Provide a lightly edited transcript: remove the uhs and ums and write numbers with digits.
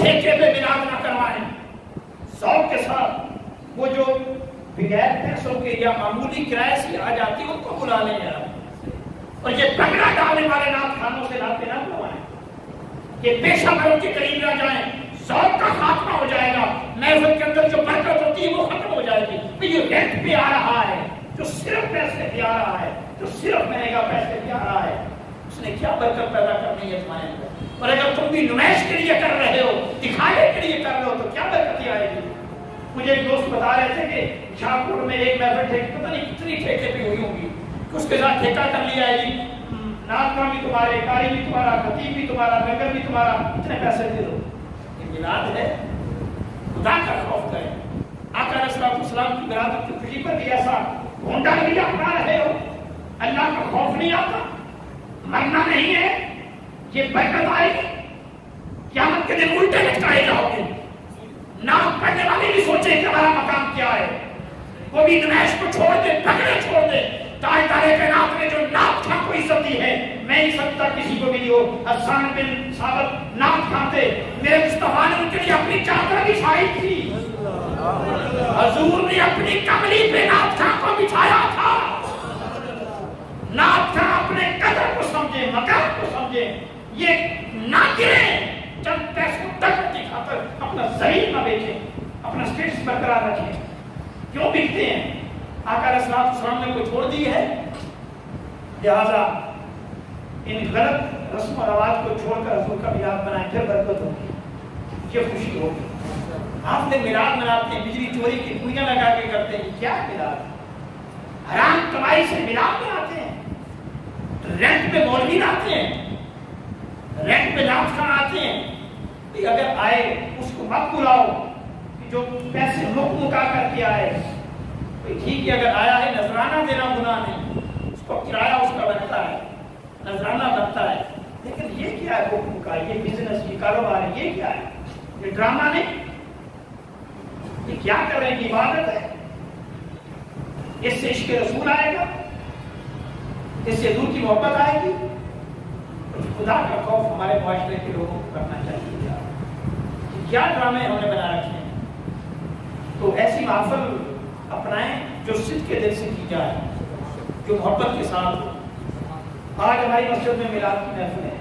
ٹھیکے پہ میلاد نہ کروائیں، ذوق کے ساتھ وہ جو بغیر پیسوں کے یا معمولی کرائے سے آ جاتی ان کو بلا لیں یار، اور یہ پگڑا ڈالنے والے نعت خانوں سے نعتیں نہ بلوائیں، یہ پیشہ وروں کے قریب نہ جائیں، ذوق کا خاتمہ ہو جائے گا، محفل کے اندر جو برکت ہوتی ہے وہ ختم ہو جائے گی۔ یہ رینٹ پہ آ رہا ہے، جو صرف پیسے پہ آ رہا ہے، جو صرف مہنگا پیسے پہ آ رہا ہے، اس نے کیا برکت پیدا کرنی ہے تمہارے اندر؟ اور اگر تم بھی نمائش کے لیے کر رہے ہو، دکھانے کے لیے کر رہے ہو، تو کیا برکت آئے گی؟ مجھے ایک دوست بتا رہے تھے کہ شاہپور میں ایک محفل ٹھیکے، پتہ نہیں کتنی ٹھیکے پہ ہوئی ہوگی، اس کے ساتھ ٹھیکہ کر لیا ہے جی، نعت خواں بھی تمہارے، قاری بھی تمہارا، خطیب بھی تمہارا، لنگر بھی تمہارا، اتنے پیسے دے دو۔ یہ میلاد ہے، خدا کا خوف کرے۔ آقا علیہ السلام کی برادت کی خوشی پر بھی ایسا گھونڈا بھی اپنا رہے ہو، اللہ کا خوف نہیں آتا، مرنا نہیں ہے، یہ برکت آئے گی، قیامت کے دن الٹے لٹکائے جاؤ گے۔ نعت پڑھنے والے بھی سوچیں کہ ہمارا مقام کیا ہے، وہ بھی نمائش کو چھوڑ دے، پکڑے چھوڑ دے۔ تاجدارے کائنات نے جو نعت خواں کو عزت دی ہے، میں نہیں سمجھتا کسی کو بھی دی ہو۔ حسان بن ثابت نعت خواں تھے، میرے مصطفیٰ نے ان کے لیے اپنی چادر بچھائی تھی، حضور نے اپنی کملی پہ نعت خواں کو بچھایا تھا۔ نعت خواں اپنے قدر کو سمجھے، مقام کو سمجھے، یہ نہ گریں، چند پیسوں تک کی خاطر اپنا ذہن نہ بیچیں، اپنا سٹیٹس برقرار رکھیں۔ کیوں بکتے ہیں؟ آقا علیہ السلام نے کوئی چھوڑ دی ہے، لہذا ان غلط رسم و رواج کو چھوڑ کر حضور کا میلاد بنائیں، پھر برکت ہوگی، یہ خوشی ہوگی۔ آپ نے میلاد مناتے ہیں، بجلی چوری کی پویاں لگا کے کرتے ہیں، کیا میلاد؟ حرام کمائی سے میلاد مناتے ہیں، رینٹ پہ مولوی لاتے ہیں، رینٹ پہ نعت خواں آتے ہیں۔ اگر آئے اس کو مت بلاؤ کہ جو پیسے مکا کر کے آئے، ٹھیک ہے، اگر آیا ہے نذرانہ دینا گناہ نہیں، اس کو کرایہ اس کا بنتا ہے، نذرانہ بنتا ہے، لیکن یہ کیا ہے حکم کا؟ یہ بزنس، یہ کاروبار ہے، یہ کیا ہے؟ یہ ڈرامہ نہیں، یہ کیا کر رہے ہیں؟ یہ عبادت ہے۔ اس سے عشق رسول آئے گا، اس سے حضور کی محبت آئے گی، خدا کا خوف ہمارے معاشرے کے لوگوں کو کرنا چاہیے۔ کیا ڈرامے ہم نے بنا رکھے ہیں؟ تو ایسی محفل اپنائیں جو صدق کے دل سے کی جائے، جو محبت کے ساتھ۔ آج ہماری مسجد میں میلاد کی محفل ہے،